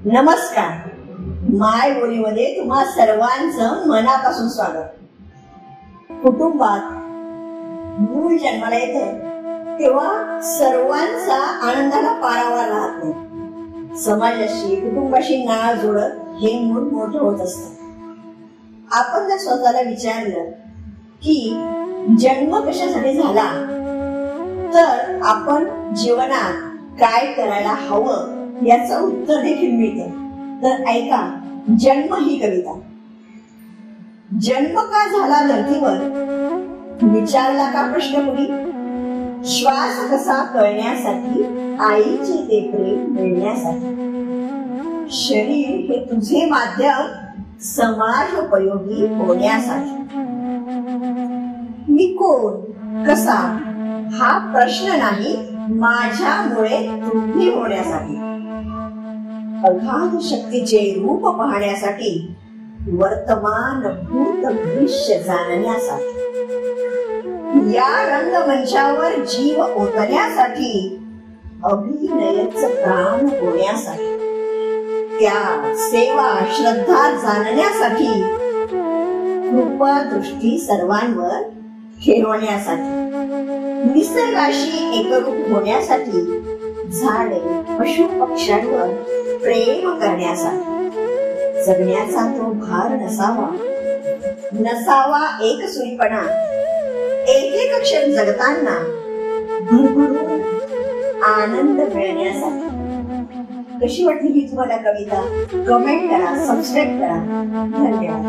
नमस्कार. माय बोलीमध्ये तुम्हा सर्वांचं मनापासून स्वागत. कुटुंबात मूल जन्माला येतं तेव्हा सर्वांचा आनंदाला पारावार राहत नाही. समाजाशी कुटुंबाशी नाळ जोडत हे मूल मोठं होत असतं. आपण जर स्वतःला विचारलं की जन्म कशासाठी झाला, तर आपण जीवनात काय करायला हवं याचं उत्तर देखील मिळतं. तर ऐका जन्म ही कविता. जन्म का झाला धरतीवर, विचारला का प्रश्न कुणी. श्वास कसा कळण्यासाठी, आईचे ते प्रेम मिळण्यासाठी. शरीर हे तुझे माध्यम, समाज उपयोगी होण्यासाठी. मी कोण कसा हा प्रश्न नाही, माझ्यामुळे तुम्ही होण्यासाठी. अगाध शक्तीचे रूप पाहण्यासाठी, वर्तमान भूत भविष्य जाणण्यासाठी. या रंगमंचावर जीव ओतण्यासाठी, अभिनयच प्राण होण्यासाठी. त्या सेवा श्रद्धा जाणण्यासाठी, कृपा दृष्टी सर्वांवर ठेवण्यासाठी. निसर्गाशी एकरूप होण्यासाठी, झाडे पशु पक्ष्यांवर प्रेम करण्यासाठी. जगण्याचा तो भार नसावा एक सुरीपणा. एक क्षण जगताना भरभरून आनंद मिळण्यासाठी. कशी वाटली ही तुम्हाला कविता? कमेंट करा, सबस्क्राईब करा. धन्यवाद.